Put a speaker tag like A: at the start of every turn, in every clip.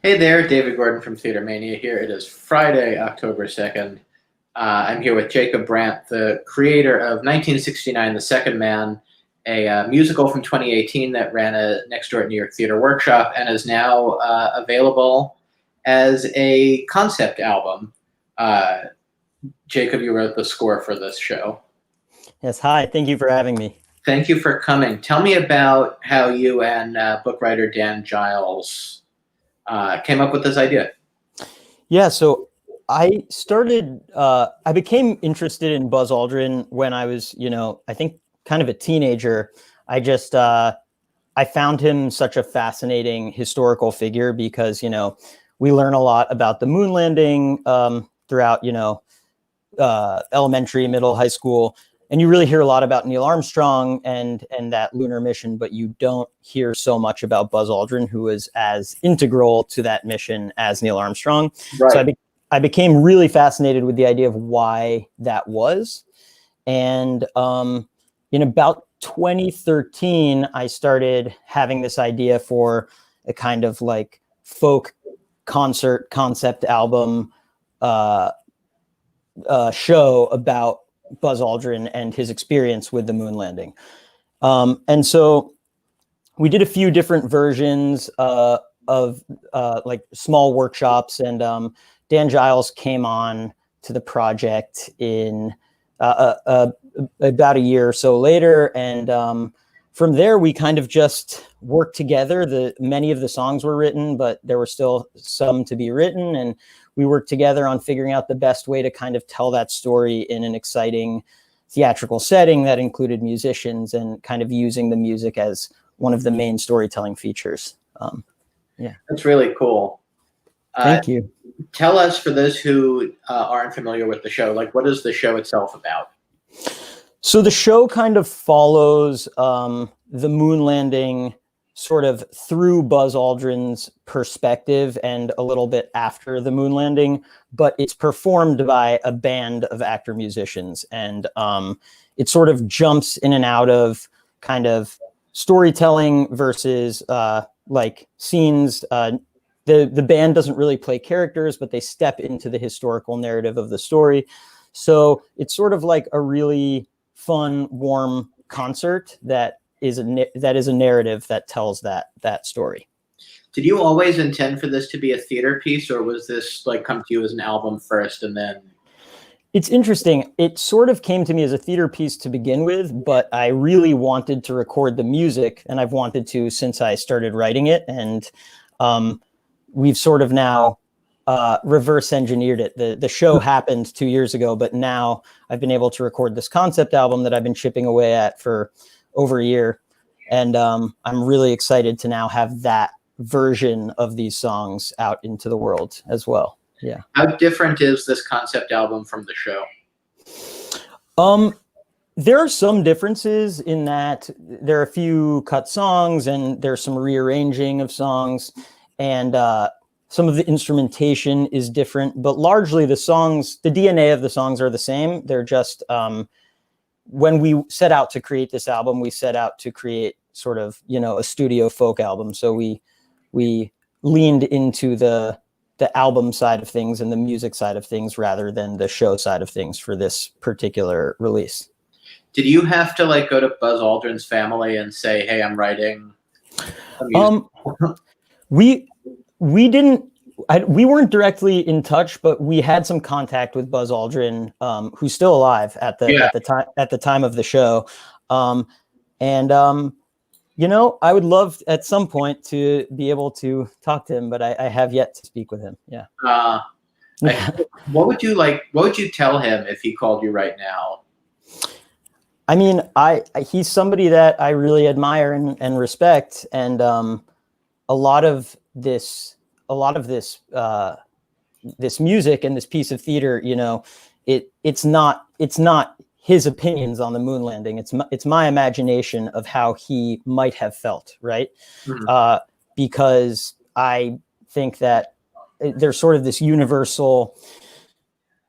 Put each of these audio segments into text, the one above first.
A: Hey there, David Gordon from TheaterMania here. It is Friday, October 2nd. I'm here with Jacob Brant, the creator of 1969, The Second Man, a musical from 2018 that ran a next door at New York Theater Workshop and is now available as a concept album. Jacob, you wrote the score for this show.
B: Yes, hi. Thank you for having me.
A: Thank you for coming. Tell me about how you and book writer Dan Giles came up with this idea.
B: Yeah, so I became interested in Buzz Aldrin when I was, I think kind of a teenager. I found him such a fascinating historical figure because, we learn a lot about the moon landing throughout, elementary, middle, high school. And you really hear a lot about Neil Armstrong and that lunar mission, but you don't hear so much about Buzz Aldrin, who was as integral to that mission as Neil Armstrong. Right. So I became really fascinated with the idea of why that was. And in about 2013, I started having this idea for a kind of like folk concert concept album show about Buzz Aldrin and his experience with the moon landing. And so we did a few different versions of like small workshops, and Dan Giles came on to the project in about a year or so later. And from there, we kind of just worked together. Many of the songs were written, but there were still some to be written. And we worked together on figuring out the best way to kind of tell that story in an exciting theatrical setting that included musicians and kind of using the music as one of the main storytelling features. Yeah.
A: That's really cool.
B: Thank you.
A: Tell us, for those who aren't familiar with the show, like, what is the show itself about?
B: So the show kind of follows the moon landing sort of through Buzz Aldrin's perspective and a little bit after the moon landing, but it's performed by a band of actor musicians. And it sort of jumps in and out of kind of storytelling versus like scenes. The band doesn't really play characters, but they step into the historical narrative of the story. So it's sort of like a really fun, warm concert that is a narrative that tells that story.
A: Did you always intend for this to be a theater piece, or was this like come to you as an album first and then?
B: It's interesting. It sort of came to me as a theater piece to begin with, but I really wanted to record the music, and I've wanted to since I started writing it. And we've sort of now reverse engineered it. The show happened 2 years ago, but now I've been able to record this concept album that I've been chipping away at for over a year. And I'm really excited to now have that version of these songs out into the world as well. Yeah.
A: How different is this concept album from the show?
B: There are some differences in that there are a few cut songs and there's some rearranging of songs, and some of the instrumentation is different, but largely the songs, the DNA of the songs are the same. They're just, when we set out to create this album, we set out to create sort of, a studio folk album. So we leaned into the album side of things and the music side of things rather than the show side of things for this particular release.
A: Did you have to like go to Buzz Aldrin's family and say, hey, I'm writing a musical?
B: We didn't. We weren't directly in touch, but we had some contact with Buzz Aldrin, who's still alive at the time of the show. I would love at some point to be able to talk to him, but I have yet to speak with him. Yeah.
A: What would you tell him if he called you right now?
B: I mean, he's somebody that I really admire and respect, and a lot of this music and this piece of theater, it's not his opinions on the moon landing. It's my imagination of how he might have felt, right? Mm-hmm. Because I think that there's sort of this universal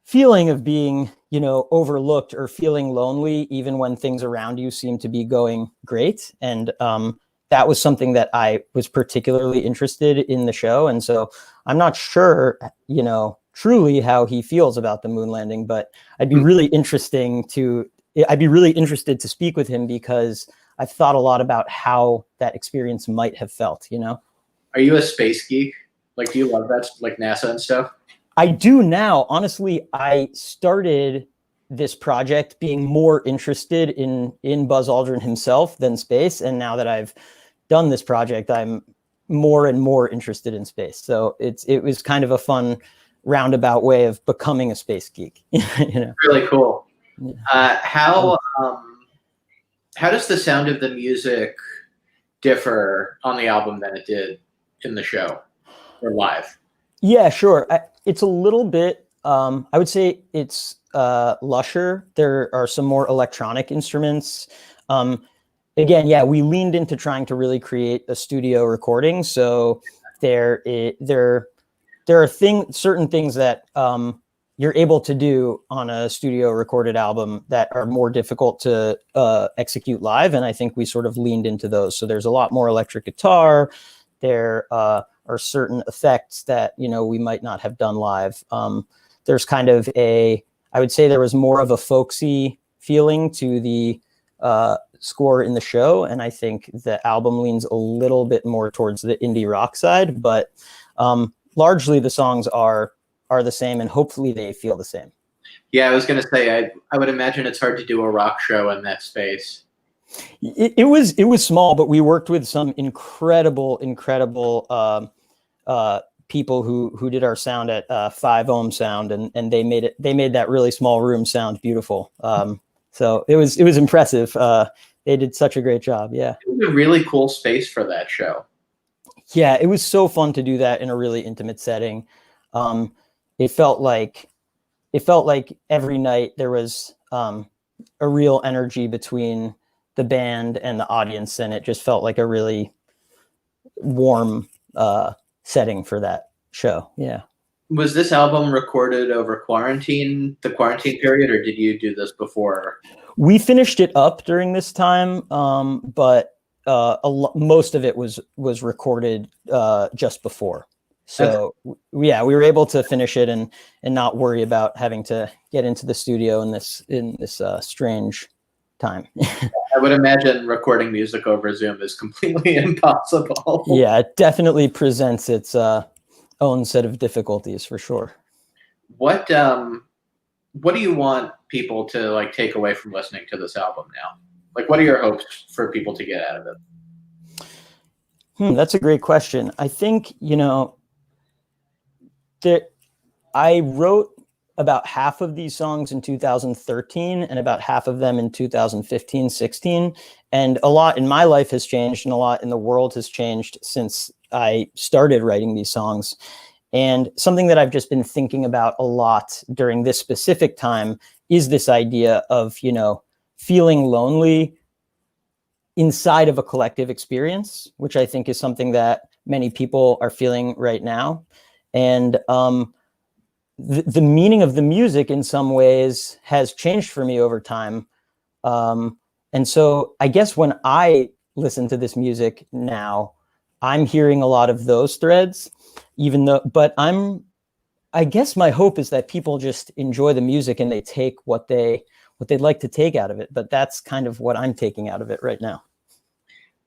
B: feeling of being overlooked or feeling lonely, even when things around you seem to be going great. And that was something that I was particularly interested in the show. And so I'm not sure, truly how he feels about the moon landing, but I'd be really interested to speak with him, because I've thought a lot about how that experience might have felt,
A: Are you a space geek? Like, do you love that, like NASA and stuff?
B: I do now. Honestly, I started this project being more interested in Buzz Aldrin himself than space. And now that I've done this project, I'm more and more interested in space. So it was kind of a fun roundabout way of becoming a space geek.
A: Really cool. How does the sound of the music differ on the album than it did in the show or live?
B: Yeah, sure. It's a little bit, I would say it's lusher. There are some more electronic instruments. Again, yeah, we leaned into trying to really create a studio recording. So there are certain things that you're able to do on a studio recorded album that are more difficult to execute live. And I think we sort of leaned into those. So there's a lot more electric guitar. There are certain effects that, we might not have done live. There's kind of I would say there was more of a folksy feeling to the score in the show. And I think the album leans a little bit more towards the indie rock side, but largely the songs are the same, and hopefully they feel the same.
A: Yeah, I was going to say, I would imagine it's hard to do a rock show in that space.
B: It was small, but we worked with some incredible people who did our sound at 5 Ohm Sound, and they made that really small room sound beautiful. So it was impressive. They did such a great job. Yeah,
A: it was a really cool space for that show.
B: Yeah, it was so fun to do that in a really intimate setting. It felt like every night there was a real energy between the band and the audience, and it just felt like a really warm setting for that show. Yeah.
A: Was this album recorded over the quarantine period, or did you do this before?
B: We finished it up during this time, but most of it was recorded just before. So yeah, we were able to finish it and not worry about having to get into the studio in this strange time.
A: I would imagine recording music over Zoom is completely impossible.
B: Yeah, it definitely presents its own set of difficulties for sure.
A: What do you want people to take away from listening to this album now? Like, what are your hopes for people to get out of it?
B: That's a great question. I think, that I wrote about half of these songs in 2013 and about half of them in 2015, 16. And a lot in my life has changed, and a lot in the world has changed since I started writing these songs. And something that I've just been thinking about a lot during this specific time is this idea of, feeling lonely inside of a collective experience, which I think is something that many people are feeling right now. And the meaning of the music in some ways has changed for me over time. And so I guess when I listen to this music now, I'm hearing a lot of those threads, but I guess my hope is that people just enjoy the music and they take what they'd like to take out of it. But that's kind of what I'm taking out of it right now.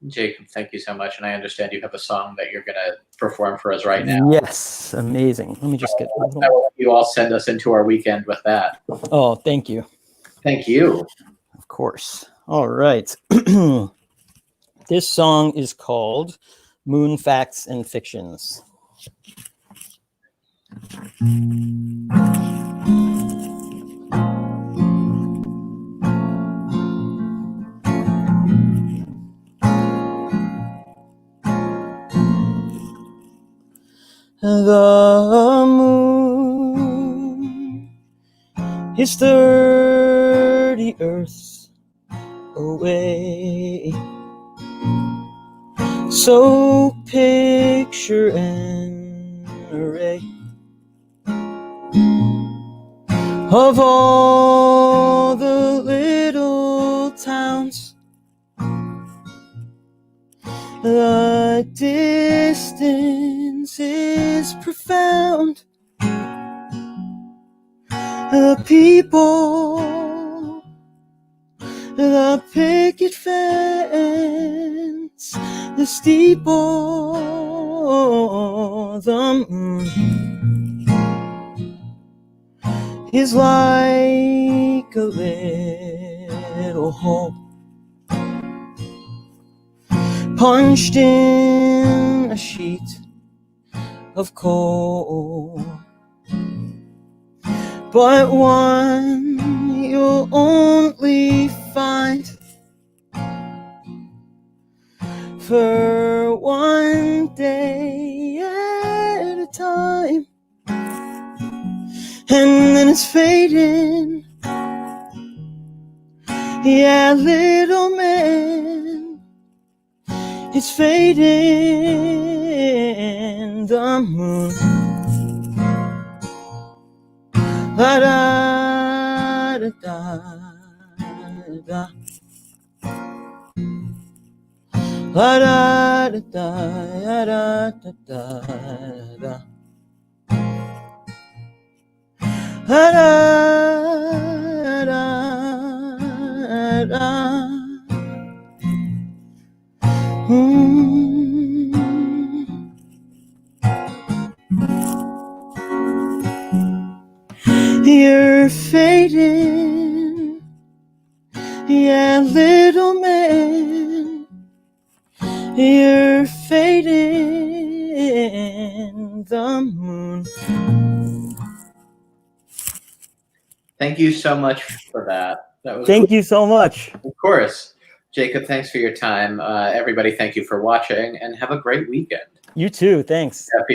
A: Jacob, thank you so much. And I understand you have a song that you're going to perform for us right now.
B: Yes, amazing. Let me just get a little...
A: I will let you all send us into our weekend with that.
B: Oh, thank you.
A: Thank you.
B: Of course. All right. This song is called Moon Facts and Fictions. The moon is 30 Earths away. So picture an array of all the little towns. The distance is profound. The people, the picket fence, the steeple, the moon is like a little hole punched in a sheet of coal, but one you'll only find for one day at a time, and then it's fading. Yeah, little man, it's fading. The moon, la da da da da, la da da da da da da, la da da da. You're fading, yeah, little man. You're fading. The moon.
A: Thank you so much for that. That was
B: Thank you so much.
A: Of course. Jacob, thanks for your time. Everybody, thank you for watching, and have a great weekend.
B: You too. Thanks.
A: Yeah,